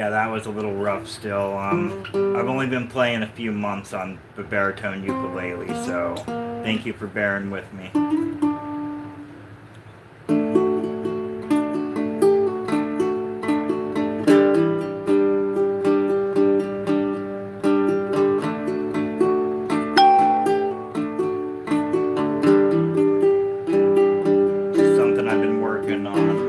Yeah, that was a little rough still. I've only been playing a few months on the baritone ukulele, so thank you for bearing with me. It's something I've been working on.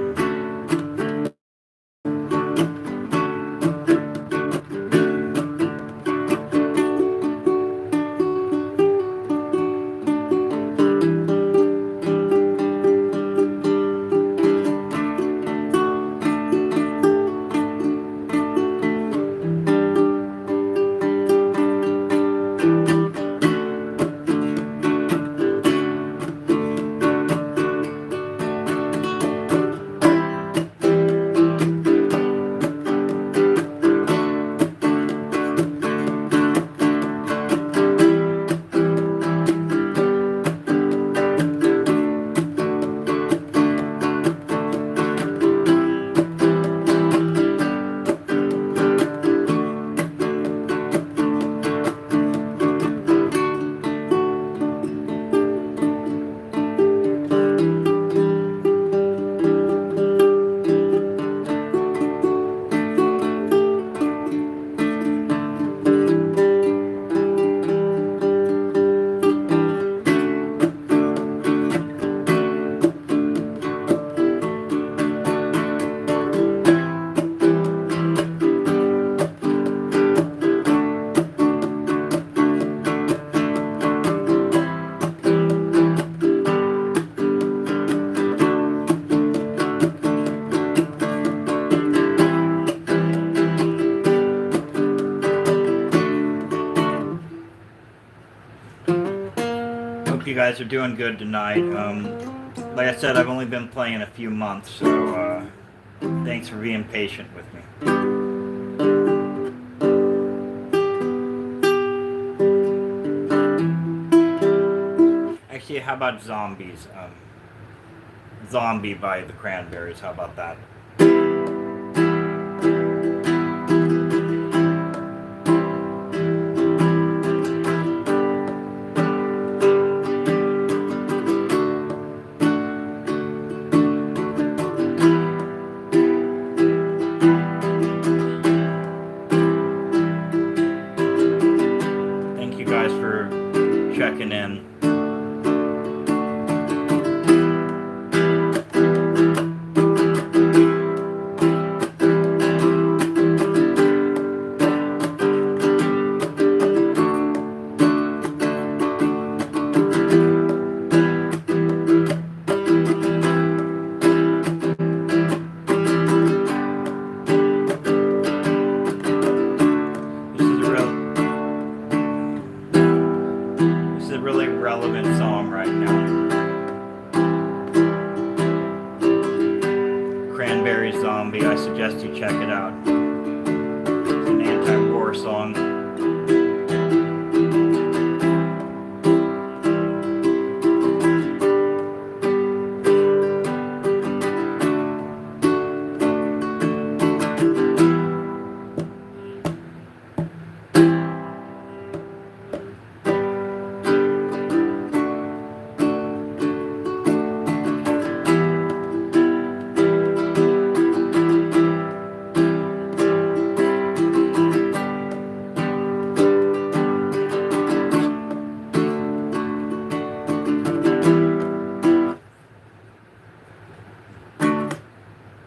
Hope you guys are doing good tonight. Like I said, I've only been playing a few months, so thanks for being patient with me. Actually, how about Zombies? Zombie by the Cranberries, how about that? Thank you guys for checking in. This is a really relevant song right now. Cranberry Zombie, I suggest you check it out. It's an anti-war song.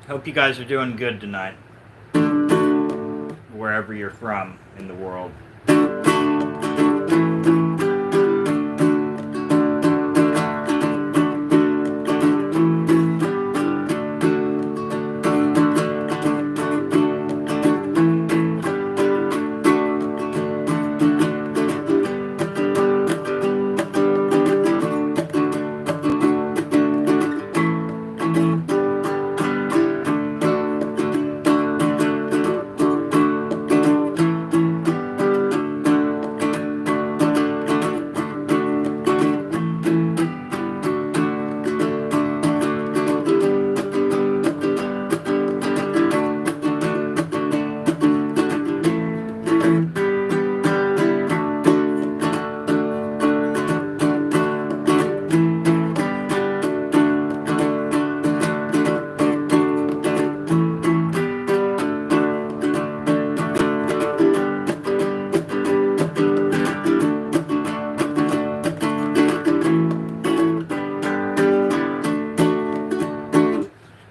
Hope you guys are doing good tonight, wherever you're from in the world.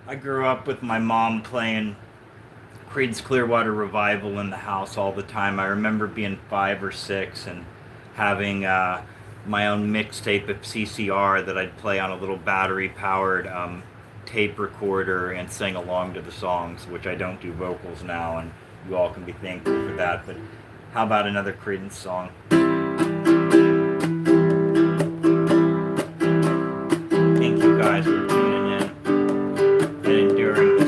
I grew up with my mom playing Creed's Clearwater Revival in the house all the time. I remember being 5 or 6 and having my own mixtape of CCR that I'd play on a little battery-powered tape recorder and sing along to the songs, which I don't do vocals now, and you all can be thankful for that. But how about another Creedence song? Thank you guys for tuning in and enduring this.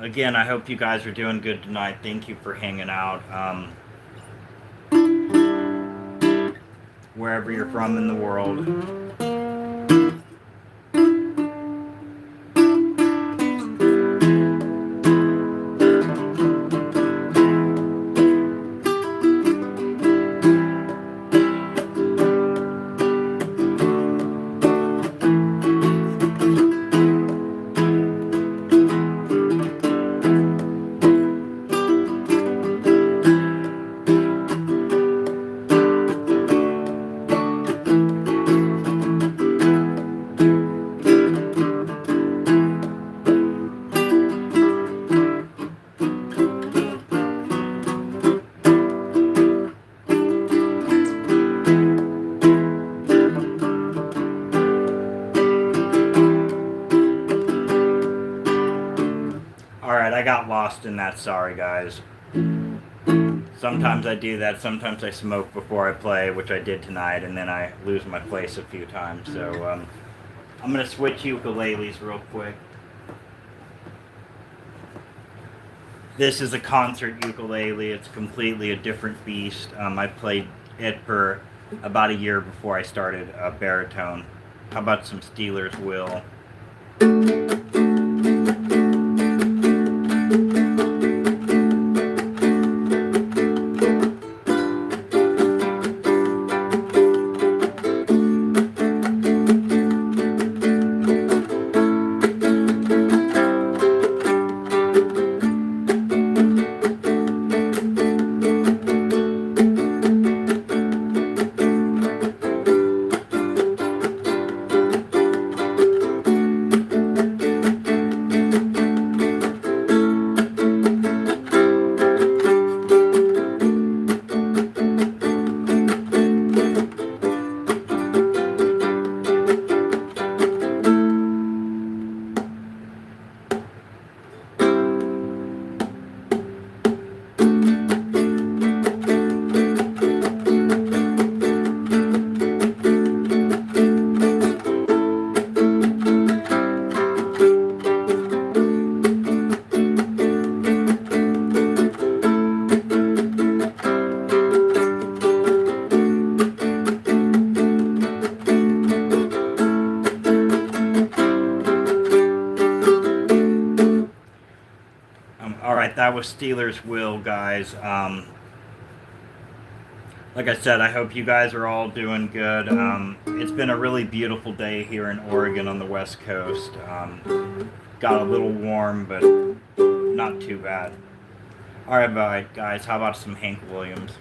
Again, I hope you guys are doing good tonight. Thank you for hanging out. Wherever you're from in the world. Alright, I got lost in that. Sorry, guys. Sometimes I do that. Sometimes I smoke before I play, which I did tonight, and then I lose my place a few times. So I'm going to switch ukuleles real quick. This is a concert ukulele. It's completely a different beast. I played it for about a year before I started baritone. How about some Steelers Will? Alright, that was Steelers Will, guys. Like I said, I hope you guys are all doing good. It's been a really beautiful day here in Oregon on the West Coast. got a little warm, but not too bad. All right, bye, guys. How about some Hank Williams?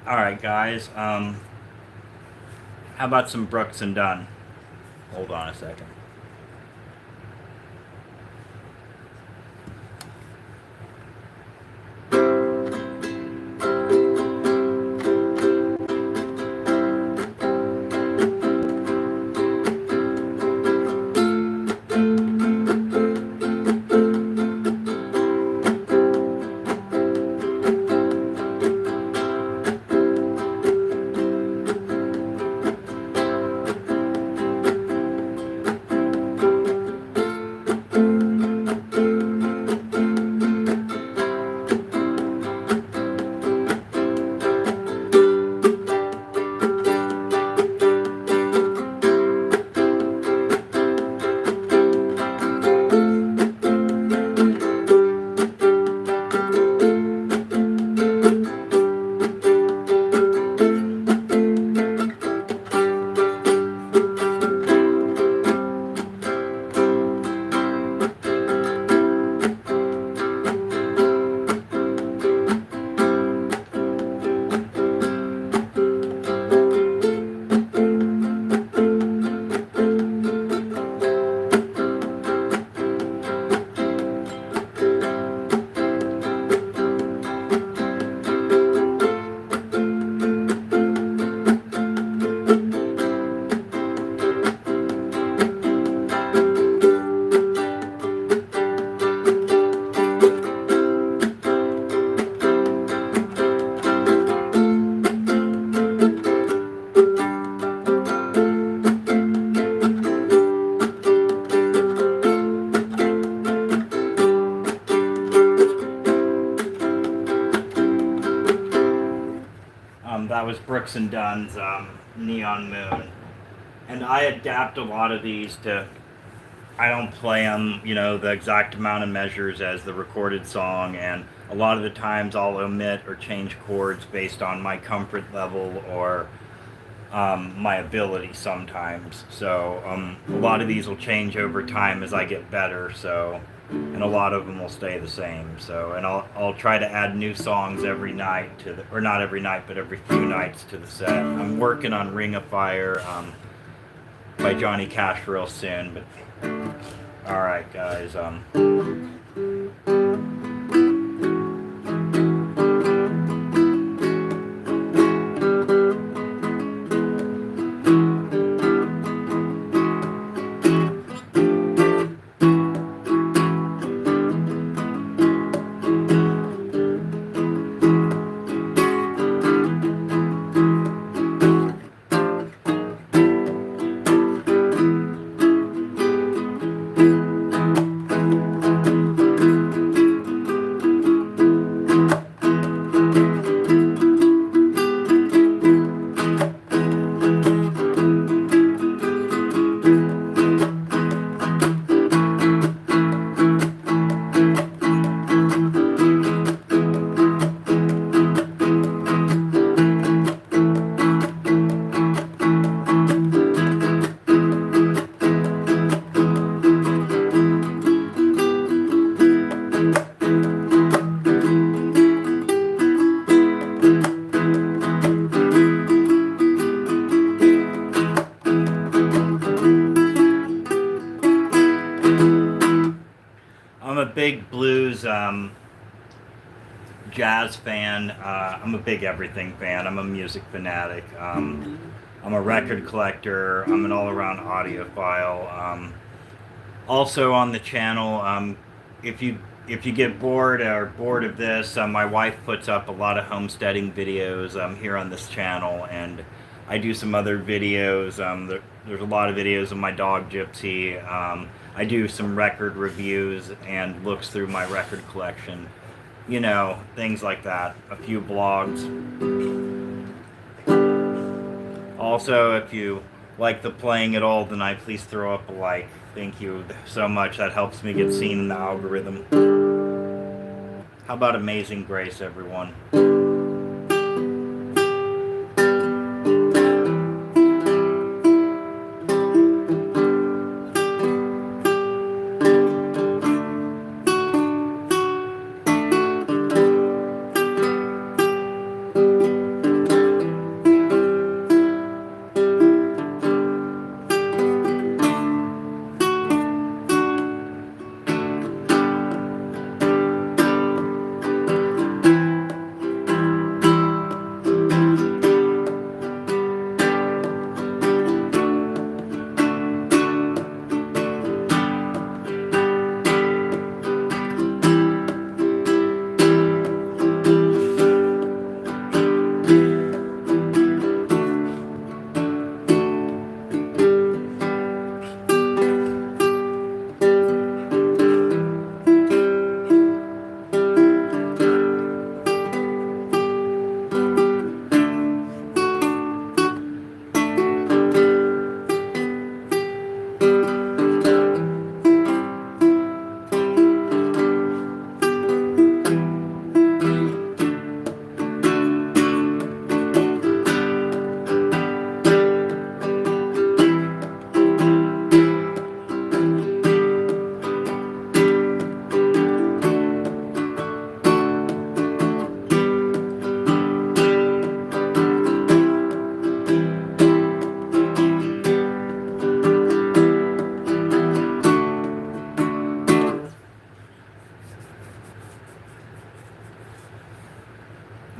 All right, guys. How about some Brooks and Dunn? Hold on a second. That was Brooks and Dunn's Neon Moon. And I adapt a lot of these to, I don't play them, the exact amount of measures as the recorded song, and a lot of the times I'll omit or change chords based on my comfort level or my ability sometimes. So a lot of these will change over time as I get better. So, and a lot of them will stay the same. So, and I'll try to add new songs every night to the, or not every night, but every few nights to the set. I'm working on Ring of Fire by Johnny Cash real soon. But all right, guys. big blues jazz fan. I'm a big everything fan. I'm a music fanatic. I'm a record collector. I'm an all-around audiophile. Also on the channel, if you if you get bored or bored of this, my wife puts up a lot of homesteading videos here on this channel, and I do some other videos. There's a lot of videos of my dog Gypsy. I do some record reviews and looks through my record collection. You know, things like that. A few blogs. Also, if you like the playing at all tonight, please throw up a like. Thank you so much. That helps me get seen in the algorithm. How about Amazing Grace, everyone?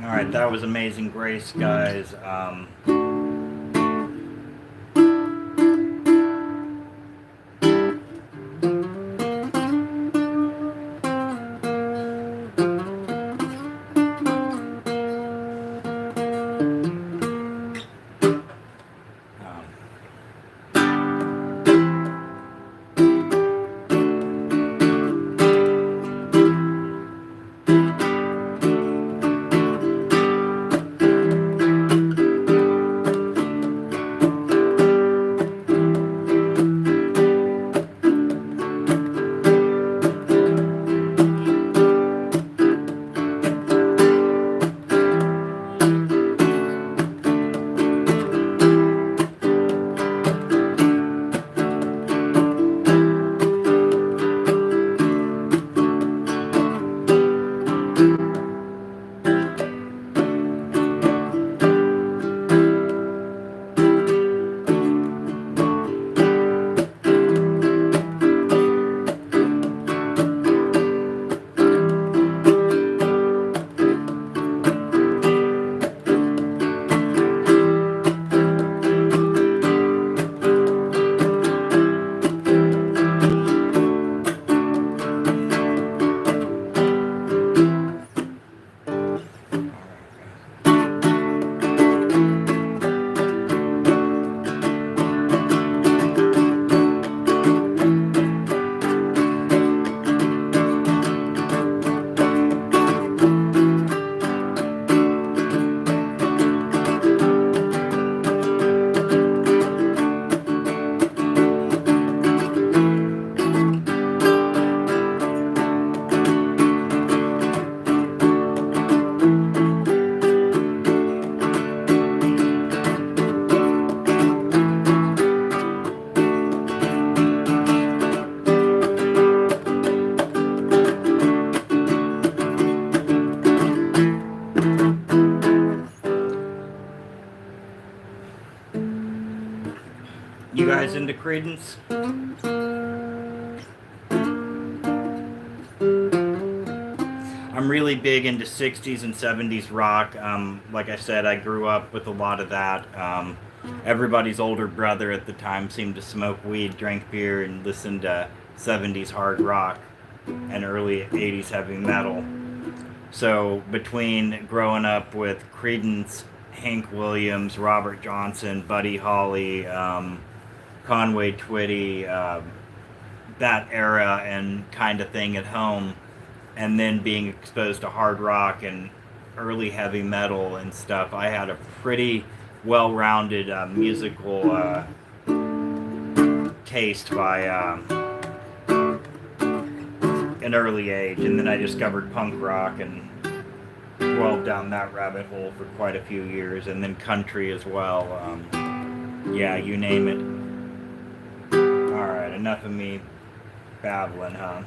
Alright, that was Amazing Grace, guys. You guys into Credence? I'm really big into 60s and 70s rock. Like I said, I grew up with a lot of that. Everybody's older brother at the time seemed to smoke weed, drink beer, and listen to 70s hard rock and early 80s heavy metal. So between growing up with Creedence, Hank Williams, Robert Johnson, Buddy Holly, Conway Twitty, that era and kind of thing at home, and then being exposed to hard rock and early heavy metal and stuff, I had a pretty well-rounded musical taste by an early age. And then I discovered punk rock and dwelled down that rabbit hole for quite a few years, and then country as well. Yeah, you name it. All right, enough of me babbling, huh?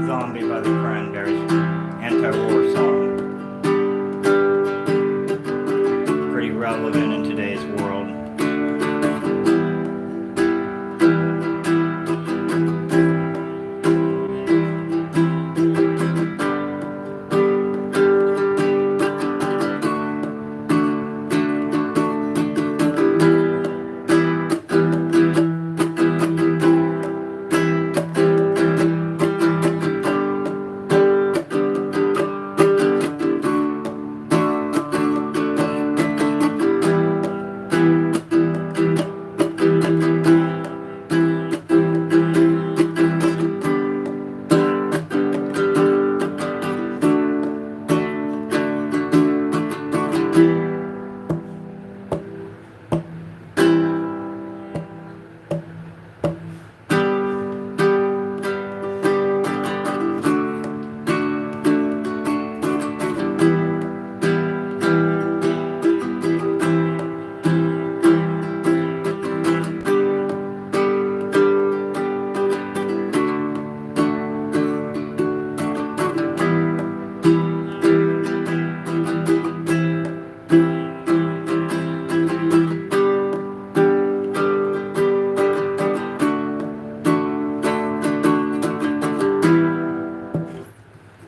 Zombie by the Cranberries, anti-war song. Pretty relevant in today's world.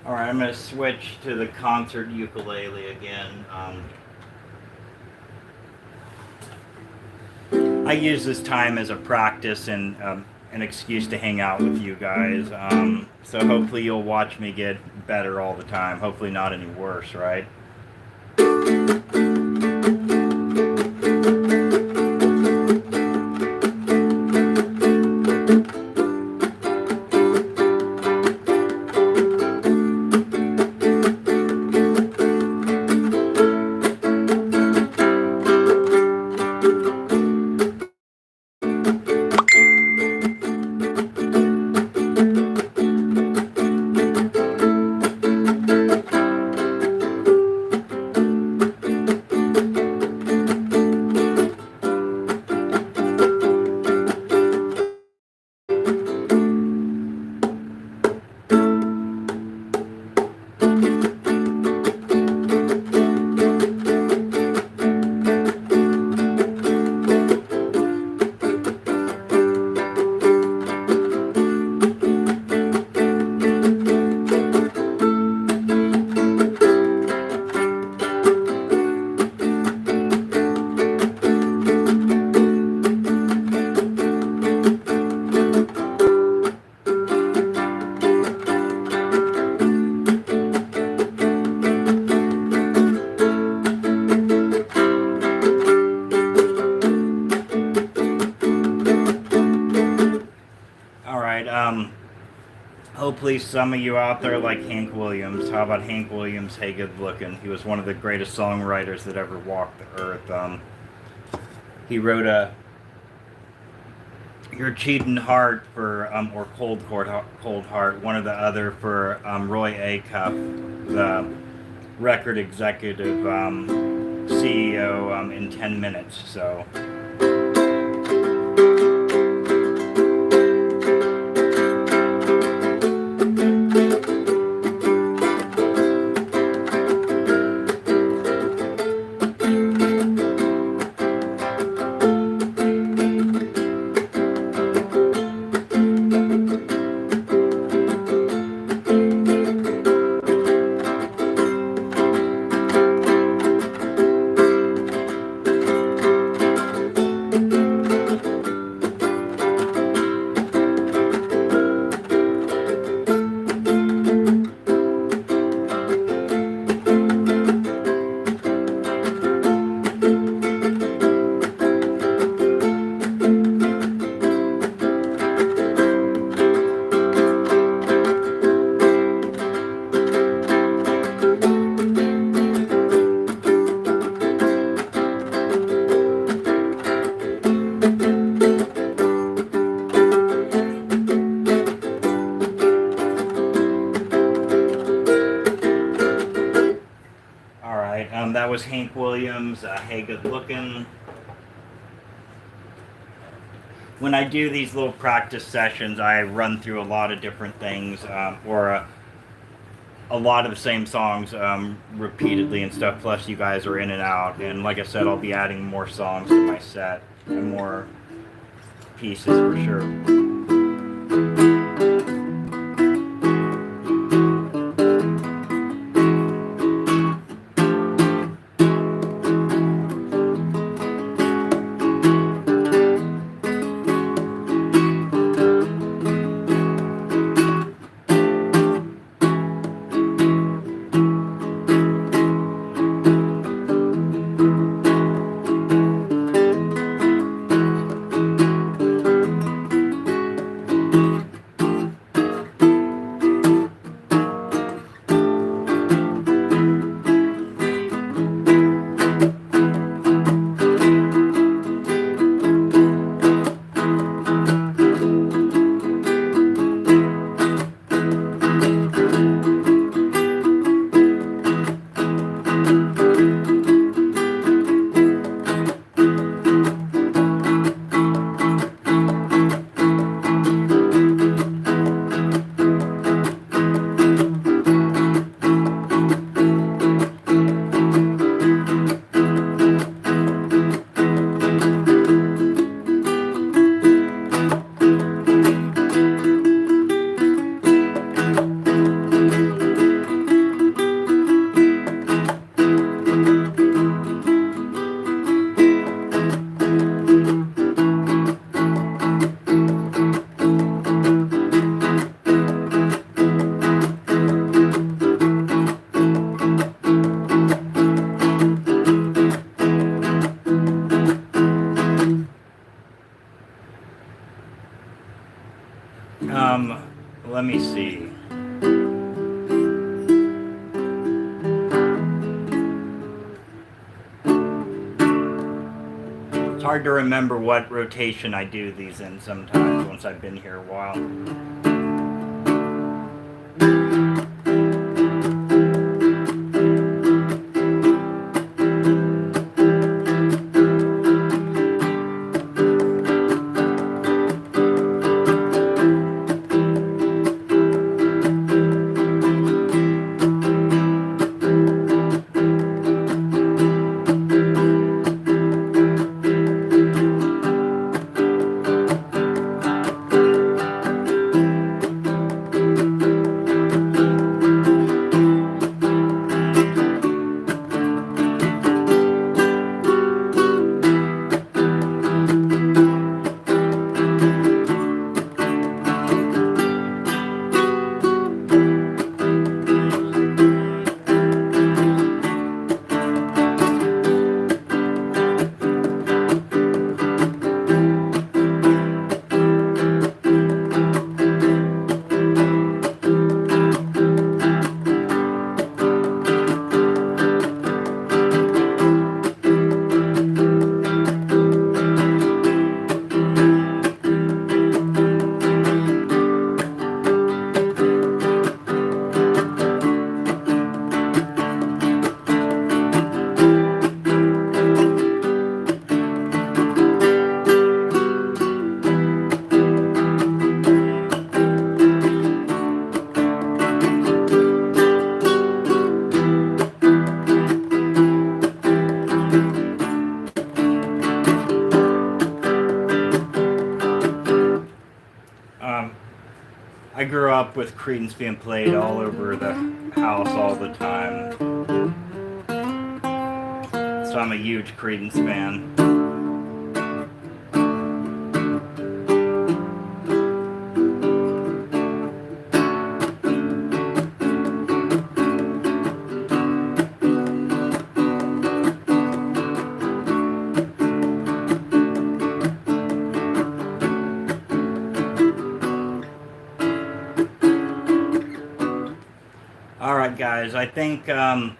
Alright, I'm going to switch to the concert ukulele again. I use this time as a practice and an excuse to hang out with you guys. So hopefully you'll watch me get better all the time. Hopefully not any worse, right? All right. Hopefully some of you out there like Hank Williams. How about Hank Williams? Hey, good looking. He was one of the greatest songwriters that ever walked the earth. He wrote a "Your Cheating Heart" for or Cold Heart. One or the other for Roy Acuff, the record executive CEO in 10 minutes. So. That was Hank Williams. Hey, good looking. When I do these little practice sessions, I run through a lot of different things, or a lot of the same songs repeatedly and stuff. Plus, you guys are in and out. And like I said, I'll be adding more songs to my set and more pieces for sure. Let me see. It's hard to remember what rotation I do these in sometimes once I've been here a while. I grew up with Creedence being played all over the house all the time, so I'm a huge Creedence fan. Alright guys, I think I've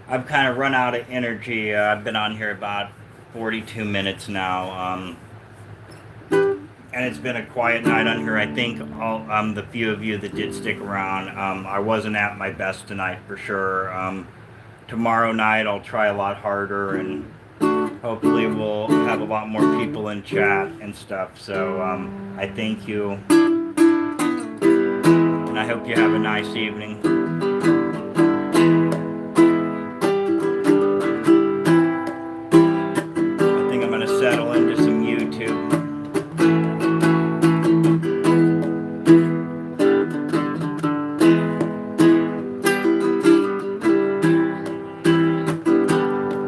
kind of run out of energy. I've been on here about 42 minutes now, and it's been a quiet night on here. I think all the few of you that did stick around, I wasn't at my best tonight for sure. Tomorrow night I'll try a lot harder, and hopefully we'll have a lot more people in chat and stuff. So I thank you, and I hope you have a nice evening. I think I'm going to settle into some YouTube.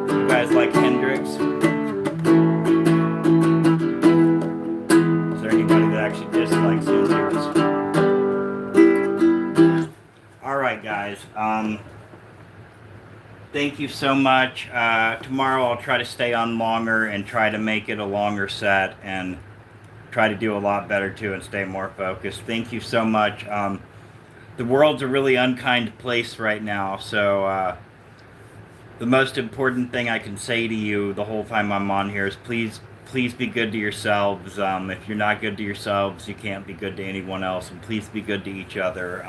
You guys like Hendrix? Is there anybody that actually dislikes Hendrix? Alright guys, thank you so much. Tomorrow I'll try to stay on longer and try to make it a longer set and try to do a lot better too and stay more focused. Thank you so much. The world's a really unkind place right now, so the most important thing I can say to you the whole time I'm on here is please be good to yourselves. If you're not good to yourselves, you can't be good to anyone else, and please be good to each other.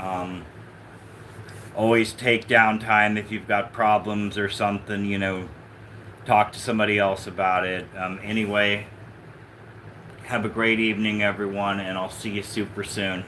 Always take downtime if you've got problems or something, you know, talk to somebody else about it. Anyway, have a great evening everyone, and I'll see you super soon.